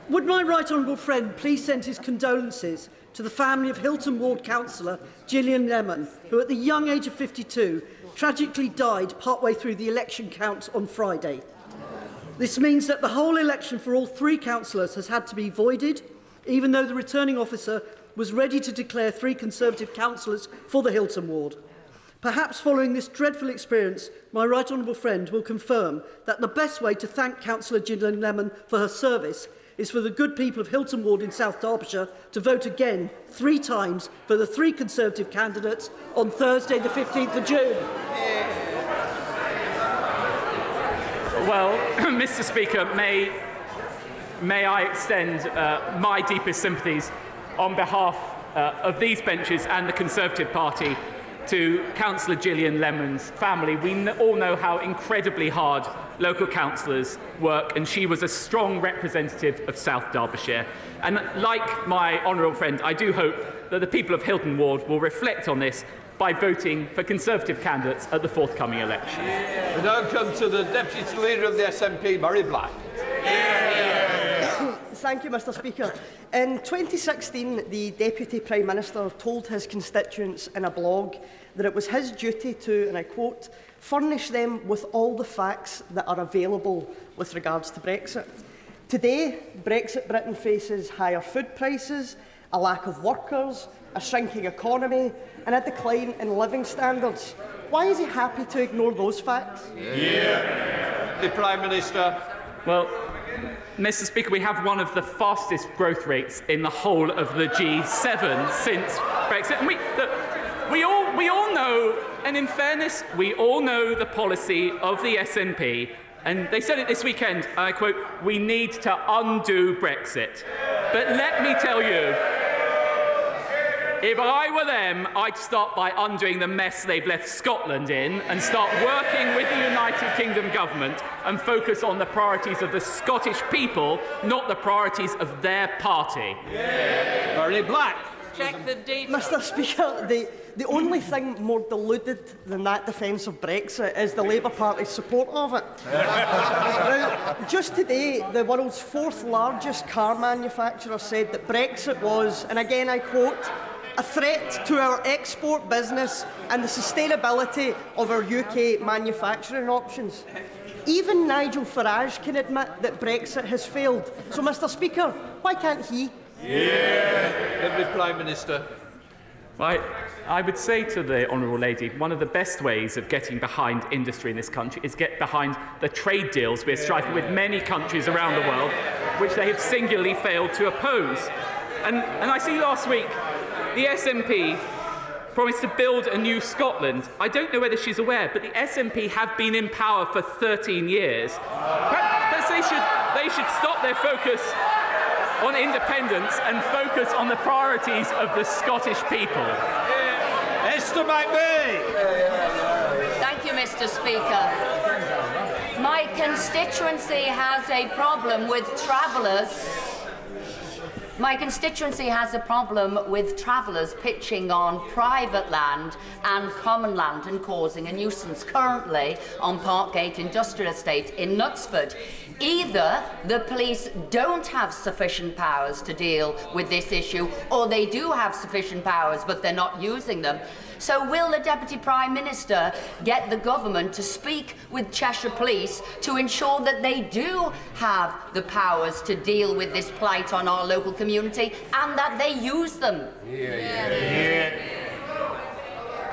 Would my right honourable friend please send his condolences to the family of Hilton Ward councillor Gillian Lemon, who at the young age of 52 tragically died partway through the election count on Friday. This means that the whole election for all 3 councillors has had to be voided, even though the returning officer was ready to declare 3 Conservative councillors for the Hilton Ward. Perhaps following this dreadful experience, my right honourable friend will confirm that the best way to thank Councillor Gillian Lemon for her service is for the good people of Hilton Ward in South Derbyshire to vote again 3 times for the 3 Conservative candidates on Thursday the 15th of June. Well, Mr. Speaker, may I extend my deepest sympathies on behalf of these benches and the Conservative Party to Councillor Gillian Lemon's family. We all know how incredibly hard local councillors work, and she was a strong representative of South Derbyshire. And like my honourable friend, I do hope that the people of Hilton Ward will reflect on this by voting for Conservative candidates at the forthcoming election. We now come to the Deputy Leader of the SNP, Murray Black. Thank you, Mr. Speaker. In 2016, the Deputy Prime Minister told his constituents in a blog that it was his duty to, and I quote, furnish them with all the facts that are available with regards to Brexit. Today, Brexit Britain faces higher food prices, a lack of workers, a shrinking economy and a decline in living standards. Why is he happy to ignore those facts? The Prime Minister. Well, Mr. Speaker, we have one of the fastest growth rates in the whole of the G7 since Brexit. And we all know, and in fairness, we all know the policy of the SNP. And they said it this weekend, and I quote, we need to undo Brexit. But let me tell you, if I were them, I'd start by undoing the mess they've left Scotland in and start working with the United Kingdom government and focus on the priorities of the Scottish people, not the priorities of their party. Murray Black. Check the data. Mr. Speaker, the only thing more deluded than that defence of Brexit is the Labour Party's support of it. Now, just today, the world's 4th largest car manufacturer said that Brexit was, and again I quote, a threat to our export business and the sustainability of our UK manufacturing options. Even Nigel Farage can admit that Brexit has failed. So, Mr. Speaker, why can't he? Deputy Prime Minister. I would say to the Honourable Lady, one of the best ways of getting behind industry in this country is get behind the trade deals we're striking with many countries around the world, which they have singularly failed to oppose. And I see last week the SNP promised to build a new Scotland. I don't know whether she's aware, but the SNP have been in power for 13 years. Perhaps they should stop their focus on independence and focus on the priorities of the Scottish people. Esther McVey. Thank you, Mr. Speaker. My constituency has a problem with travellers. My constituency has a problem with travellers pitching on private land and common land and causing a nuisance currently on Parkgate Industrial Estate in Knutsford. Either the police don't have sufficient powers to deal with this issue, or they do have sufficient powers but they're not using them. So will the Deputy Prime Minister get the government to speak with Cheshire Police to ensure that they do have the powers to deal with this plight on our local community and that they use them?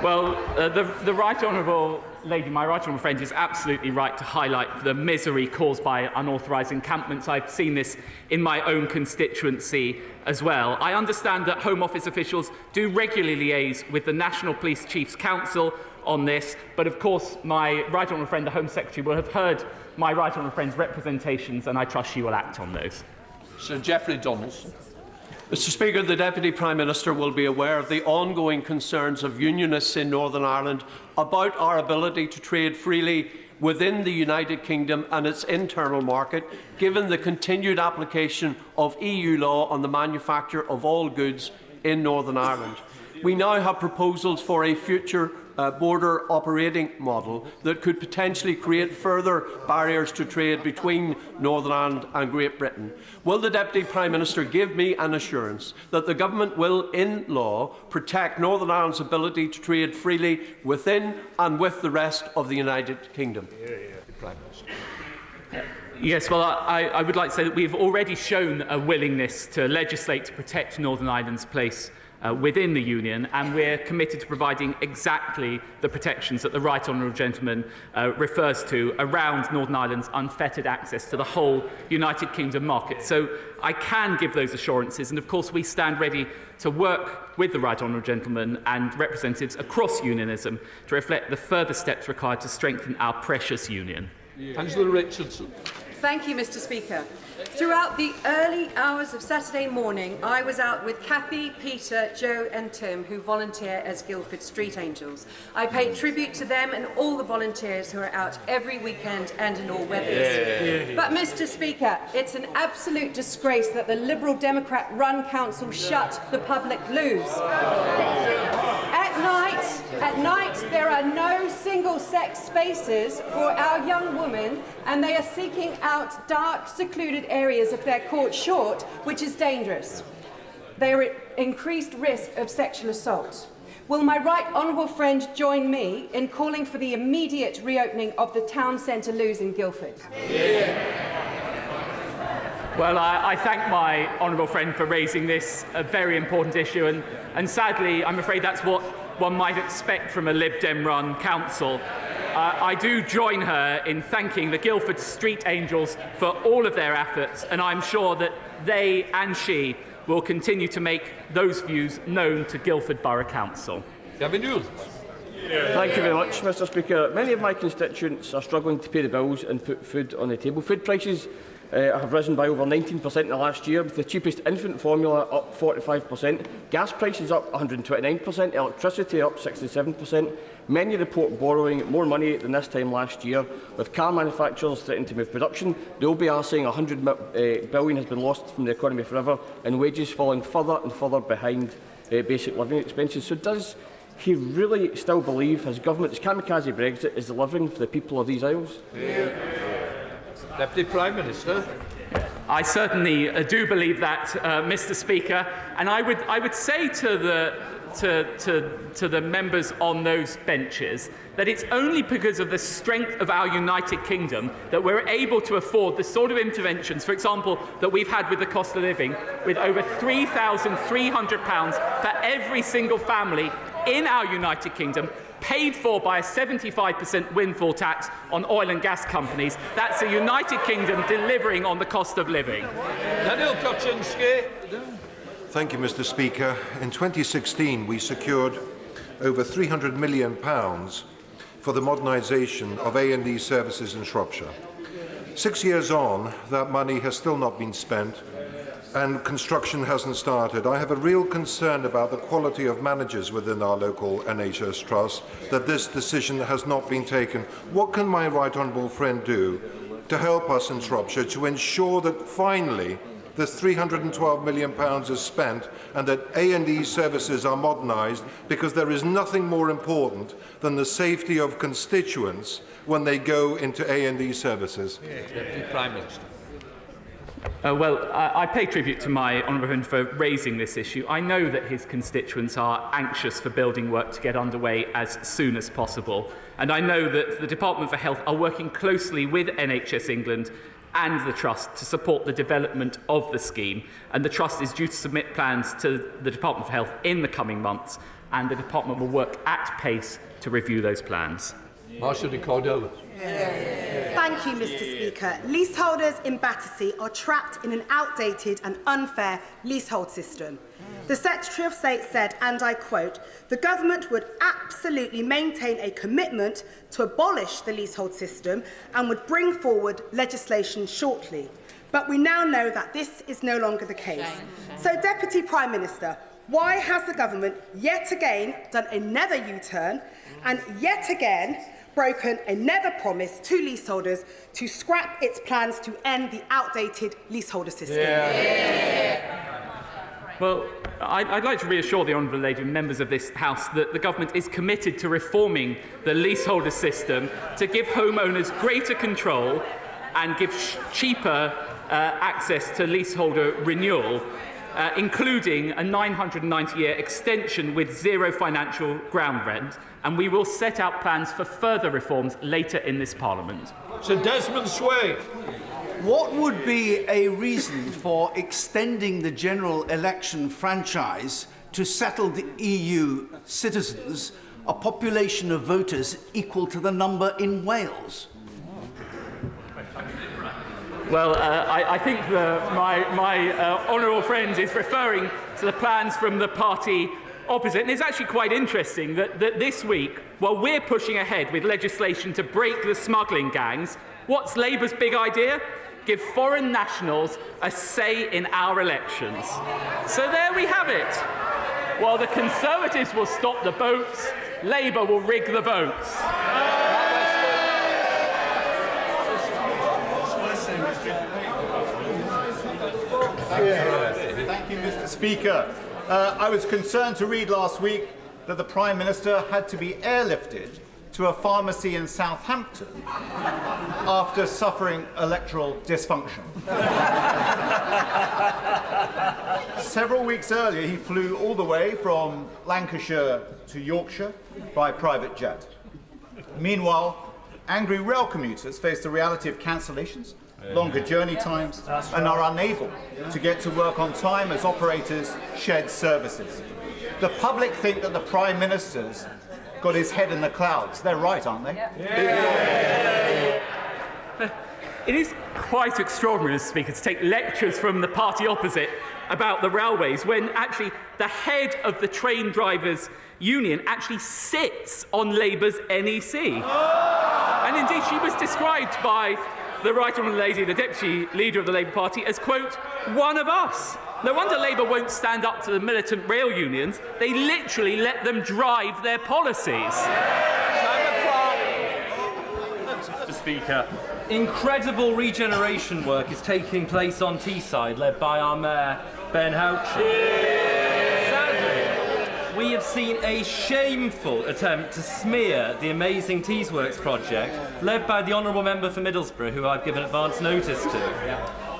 Well, the Right Honourable Lady, my right honourable friend, is absolutely right to highlight the misery caused by unauthorised encampments. I've seen this in my own constituency as well. I understand that Home Office officials do regularly liaise with the National Police Chiefs Council on this, but of course my right honourable friend, the Home Secretary, will have heard my right honourable friend's representations, and I trust she will act on those. Sir Geoffrey Donaldson. Mr Speaker, the Deputy Prime Minister will be aware of the ongoing concerns of unionists in Northern Ireland about our ability to trade freely within the United Kingdom and its internal market, given the continued application of EU law on the manufacture of all goods in Northern Ireland. We now have proposals for a future border operating model that could potentially create further barriers to trade between Northern Ireland and Great Britain. Will the Deputy Prime Minister give me an assurance that the Government will, in law, protect Northern Ireland's ability to trade freely within and with the rest of the United Kingdom? Yes, well, I would like to say that we've already shown a willingness to legislate to protect Northern Ireland's place within the Union, and we're committed to providing exactly the protections that the Right Honourable Gentleman refers to around Northern Ireland's unfettered access to the whole United Kingdom market. So I can give those assurances, and of course we stand ready to work with the Right Honourable Gentleman and representatives across unionism to reflect the further steps required to strengthen our precious union. Angela Richardson. Thank you, Mr Speaker. Throughout the early hours of Saturday morning, I was out with Kathy, Peter, Joe and Tim, who volunteer as Guildford Street Angels. I pay tribute to them and all the volunteers who are out every weekend and in all weathers. But, Mr Speaker, it's an absolute disgrace that the Liberal Democrat-run council shut the public loose. At night, there are no single-sex spaces for our young women, and they are seeking out dark, secluded areas of their court short, which is dangerous. They are at increased risk of sexual assault. Will my right honourable friend join me in calling for the immediate reopening of the town centre loos in Guildford? Well, I thank my honourable friend for raising this very important issue, and sadly, I'm afraid that's what one might expect from a Lib Dem-run council. I do join her in thanking the Guildford Street Angels for all of their efforts, and I'm sure that they and she will continue to make those views known to Guildford Borough Council. Thank you very much, Mr Speaker. Many of my constituents are struggling to pay the bills and put food on the table. Food prices have risen by over 19% in the last year, with the cheapest infant formula up 45%, gas prices up 129%, electricity up 67%. Many report borrowing more money than this time last year, with car manufacturers threatening to move production. The OBR saying 100 billion has been lost from the economy forever, and wages falling further and further behind basic living expenses. So does he really still believe his government's kamikaze Brexit is delivering for the people of these isles? Deputy Prime Minister. I certainly do believe that, Mr Speaker, and I would say to the members on those benches that it's only because of the strength of our United Kingdom that we're able to afford the sort of interventions, for example, that we've had with the cost of living, with over £3,300 for every single family in our United Kingdom, paid for by a 75% windfall tax on oil and gas companies. That's the United Kingdom delivering on the cost of living. Daniel Kaczynski. Thank you, Mr Speaker. In 2016, we secured over £300 million for the modernisation of A&E services in Shropshire. 6 years on, that money has still not been spent, and construction hasn't started. I have a real concern about the quality of managers within our local NHS trust, that this decision has not been taken. What can my right honourable friend do to help us in Shropshire to ensure that finally this £312 million is spent and that A&E services are modernised, because there is nothing more important than the safety of constituents when they go into A&E services? Deputy Prime Minister. Well, I pay tribute to my honourable friend for raising this issue. I know that his constituents are anxious for building work to get underway as soon as possible. And I know that the Department for Health are working closely with NHS England and the Trust to support the development of the scheme. And the Trust is due to submit plans to the Department for Health in the coming months, and the Department will work at pace to review those plans. Marshall de Cordova. Thank you, Mr Speaker. Leaseholders in Battersea are trapped in an outdated and unfair leasehold system. The Secretary of State said, and I quote, "The government would absolutely maintain a commitment to abolish the leasehold system and would bring forward legislation shortly. But we now know that this is no longer the case. So, Deputy Prime Minister, why has the government yet again done another U-turn and yet again broken another promise to leaseholders to scrap its plans to end the outdated leaseholder system? Well, I'd like to reassure the Honourable Lady and members of this House that the Government is committed to reforming the leaseholder system to give homeowners greater control and give cheaper access to leaseholder renewal, including a 990-year extension with zero financial ground rent, and we will set out plans for further reforms later in this Parliament. Sir Desmond Sway. What would be a reason for extending the general election franchise to settled EU citizens, a population of voters equal to the number in Wales? Well, I think my honourable friend is referring to the plans from the party opposite. And it's actually quite interesting that this week, while we're pushing ahead with legislation to break the smuggling gangs, what's Labour's big idea? Give foreign nationals a say in our elections. So there we have it. While the Conservatives will stop the boats, Labour will rig the votes. Thank you, Mr. Speaker. I was concerned to read last week that the Prime Minister had to be airlifted to a pharmacy in Southampton after suffering electoral dysfunction. Several weeks earlier, he flew all the way from Lancashire to Yorkshire by private jet. Meanwhile, angry rail commuters face the reality of cancellations, longer journey times, and are unable to get to work on time as operators shed services. The public think that the Prime Minister's got his head in the clouds. They're right, aren't they? It is quite extraordinary, Mr. Speaker, to take lectures from the party opposite about the railways when actually the head of the train drivers' union actually sits on Labour's NEC. And indeed, she was described by the Right Honourable Lady, the Deputy Leader of the Labour Party, as, quote, one of us. No wonder Labour won't stand up to the militant rail unions. They literally let them drive their policies. Mr. Speaker, incredible regeneration work is taking place on Teesside, led by our Mayor, Ben Houchin. Sadly, we have seen a shameful attempt to smear the amazing Teesworks project, led by the Honourable Member for Middlesbrough, who I've given advance notice to.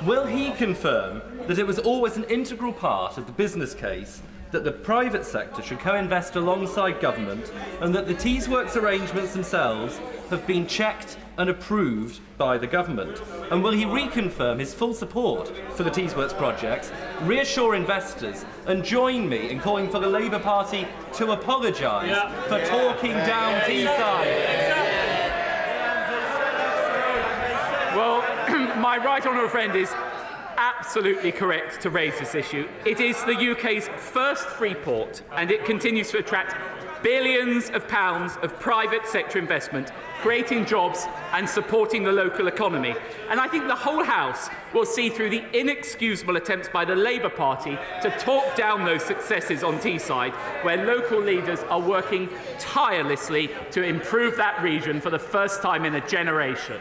Will he confirm that it was always an integral part of the business case that the private sector should co-invest alongside government, and that the Teesworks arrangements themselves have been checked and approved by the government? And will he reconfirm his full support for the Teesworks projects, reassure investors, and join me in calling for the Labour Party to apologise for talking down Teesside? Well, my right honourable friend is absolutely correct to raise this issue. It is the UK's first free port, and it continues to attract billions of pounds of private sector investment, creating jobs and supporting the local economy. And I think the whole House will see through the inexcusable attempts by the Labour Party to talk down those successes on Teesside, where local leaders are working tirelessly to improve that region for the first time in a generation.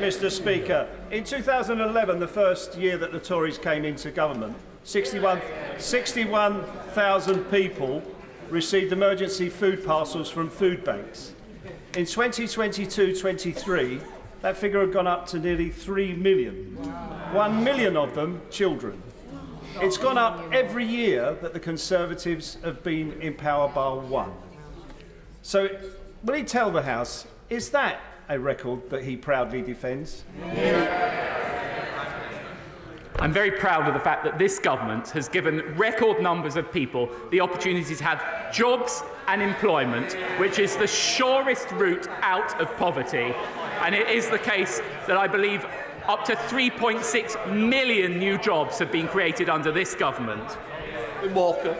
Mr. Speaker, in 2011, the first year that the Tories came into government, 61,000 people received emergency food parcels from food banks. In 2022-23, that figure had gone up to nearly 3 million. 1 million of them children. It's gone up every year that the Conservatives have been in power bar one. So, will he tell the House, is that a record that he proudly defends? I'm very proud of the fact that this government has given record numbers of people the opportunity to have jobs and employment, which is the surest route out of poverty. And it is the case that I believe up to 3.6 million new jobs have been created under this government. Walker.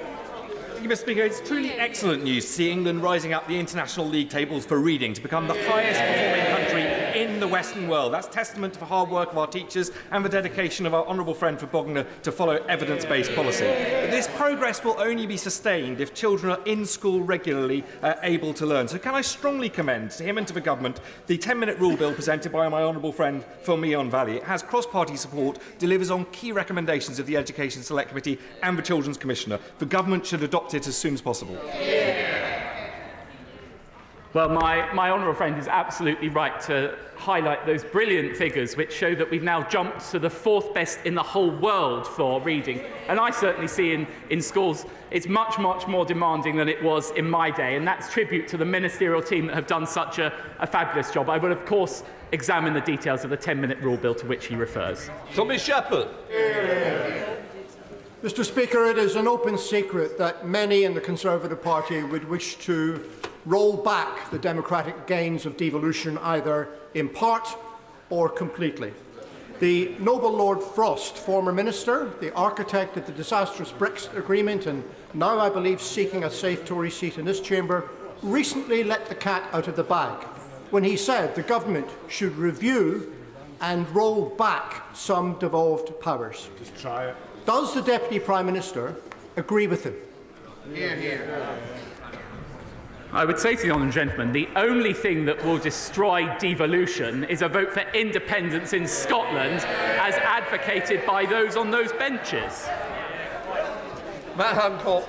Mr. Speaker, it's truly excellent news to see England rising up the international league tables for reading to become the highest performing country in in the Western world. That's testament to the hard work of our teachers and the dedication of our honourable friend for Bognor to follow evidence-based policy. But this progress will only be sustained if children are in school regularly, able to learn. So can I strongly commend to him and to the government the 10-minute rule bill presented by my honourable friend Phil Meon Valley. It has cross-party support, delivers on key recommendations of the Education Select Committee and the Children's Commissioner. The government should adopt it as soon as possible. Well, my honourable friend is absolutely right to highlight those brilliant figures which show that we've now jumped to the 4th best in the whole world for reading. And I certainly see in schools it's much, much more demanding than it was in my day, and that's tribute to the ministerial team that have done such a fabulous job. I will, of course, examine the details of the 10-minute rule bill to which he refers. Tommy Shepherd. Mr. Speaker, it is an open secret that many in the Conservative Party would wish to roll back the democratic gains of devolution either in part or completely. The noble Lord Frost, former minister, the architect of the disastrous Brexit agreement and now, I believe, seeking a safe Tory seat in this chamber, recently let the cat out of the bag when he said the government should review and roll back some devolved powers. Just try it. Does the Deputy Prime Minister agree with him? Hear, hear. I would say to the honourable gentleman, the only thing that will destroy devolution is a vote for independence in Scotland, as advocated by those on those benches. Matt Hancock.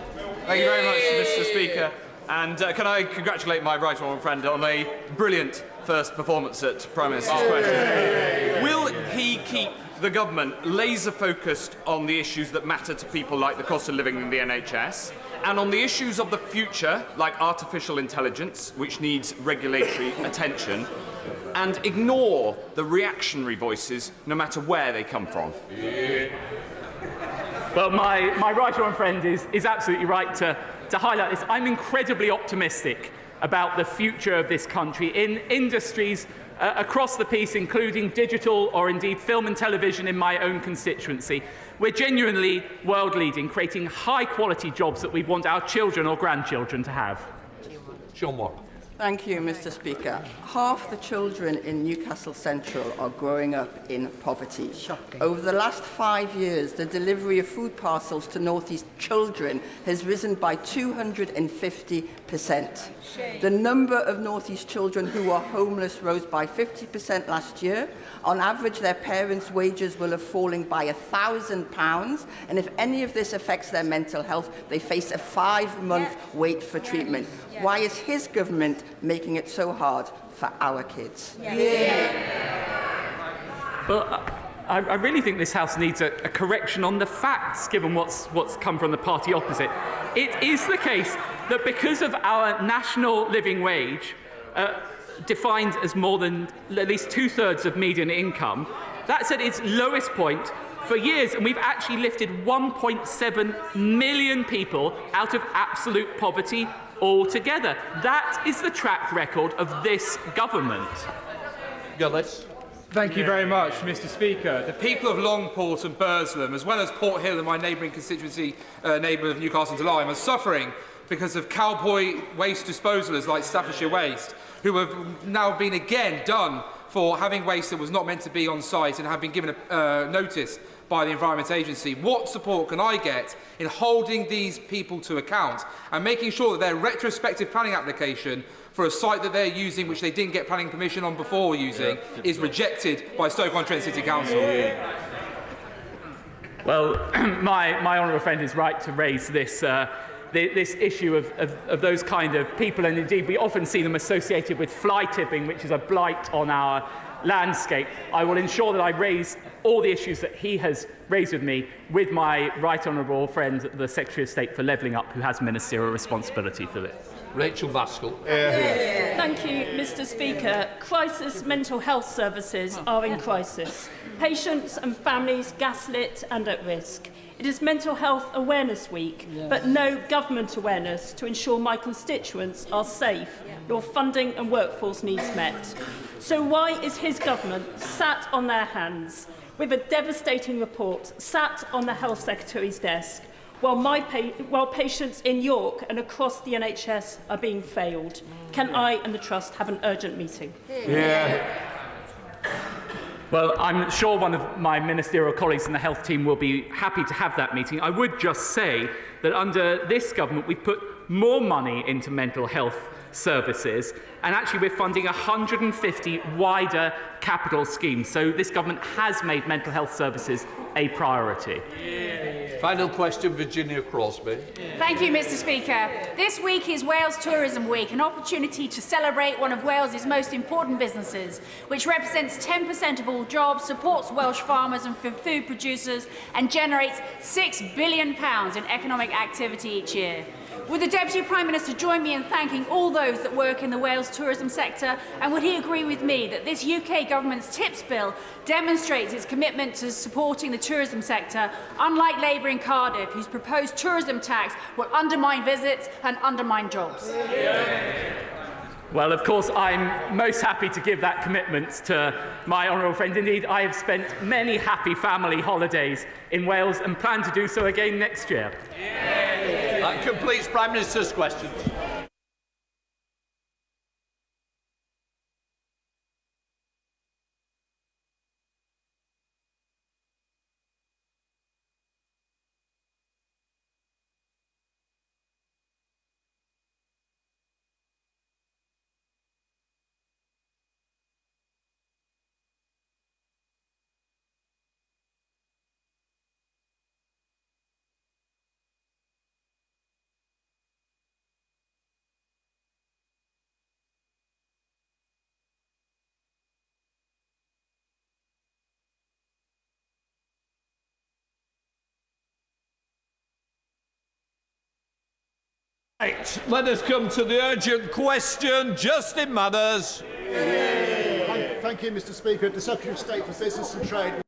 Thank you very much, Mr. Speaker. And can I congratulate my right honourable friend on a brilliant first performance at Prime Minister's question. Will he keep the government laser-focused on the issues that matter to people like the cost of living in the NHS, and on the issues of the future, like artificial intelligence, which needs regulatory attention, and ignore the reactionary voices, no matter where they come from? Well, my right honourable friend is absolutely right to highlight this. I'm incredibly optimistic about the future of this country in industries across the piece, including digital or indeed film and television in my own constituency. We're genuinely world-leading, creating high-quality jobs that we want our children or grandchildren to have. Sean Moore. Thank you, Mr. Speaker. Half the children in Newcastle Central are growing up in poverty. Shocking. Over the last 5 years, the delivery of food parcels to North East children has risen by 250%. The number of North East children who are homeless rose by 50% last year. On average, their parents' wages will have fallen by £1,000, and if any of this affects their mental health, they face a 5-month wait for treatment. Why is his government making it so hard for our kids? Well, I really think this House needs a correction on the facts, given what's come from the party opposite. It is the case that because of our national living wage, defined as more than at least 2/3 of median income, that's at its lowest point for years, and we've actually lifted 1.7 million people out of absolute poverty altogether. That is the track record of this government. Gillis. Thank you very much, Mr. Speaker. The people of Longport and Burslem, as well as Port Hill and my neighbouring constituency neighbour of Newcastle and Lyme, are suffering because of cowboy waste disposals like Staffordshire Waste, who have now been again done for having waste that was not meant to be on site and have been given a notice by the Environment Agency. What support can I get in holding these people to account and making sure that their retrospective planning application for a site that they're using, which they didn't get planning permission on before using, is rejected by Stoke-on-Trent City Council? Well, my honourable friend is right to raise this this issue of those kind of people, and indeed we often see them associated with fly tipping, which is a blight on our landscape. I will ensure that I raise all the issues that he has raised with me with my right honourable friend, the Secretary of State for Levelling Up, who has ministerial responsibility for this. Rachel Vaskell. Thank you, Mr. Speaker. Crisis mental health services are in crisis. Patients and families gaslit and at risk. It is Mental Health Awareness Week, but no government awareness to ensure my constituents are safe, nor funding and workforce needs met. So why is his government sat on their hands with a devastating report sat on the Health Secretary's desk while patients in York and across the NHS are being failed? Can I and the Trust have an urgent meeting? Well, I'm sure one of my ministerial colleagues in the health team will be happy to have that meeting. I would just say that under this government, we've put more money into mental health services, and actually we're funding 150 wider capital schemes. So this government has made mental health services a priority. Final question, Virginia Crosby. Thank you, Mr. Speaker. This week is Wales Tourism Week, an opportunity to celebrate one of Wales's most important businesses, which represents 10% of all jobs, supports Welsh farmers and food producers, and generates £6 billion in economic activity each year. Would the Deputy Prime Minister join me in thanking all those that work in the Wales tourism sector, and would he agree with me that this UK Government's TIPS bill demonstrates its commitment to supporting the tourism sector, unlike Labour in Cardiff, whose proposed tourism tax will undermine visits and undermine jobs? Well, of course, I'm most happy to give that commitment to my honourable friend. Indeed, I have spent many happy family holidays in Wales and plan to do so again next year. That completes Prime Minister's questions. Right, let us come to the urgent question. Justin Mathers. Thank you, Mr. Speaker. The Secretary of State for Business and Trade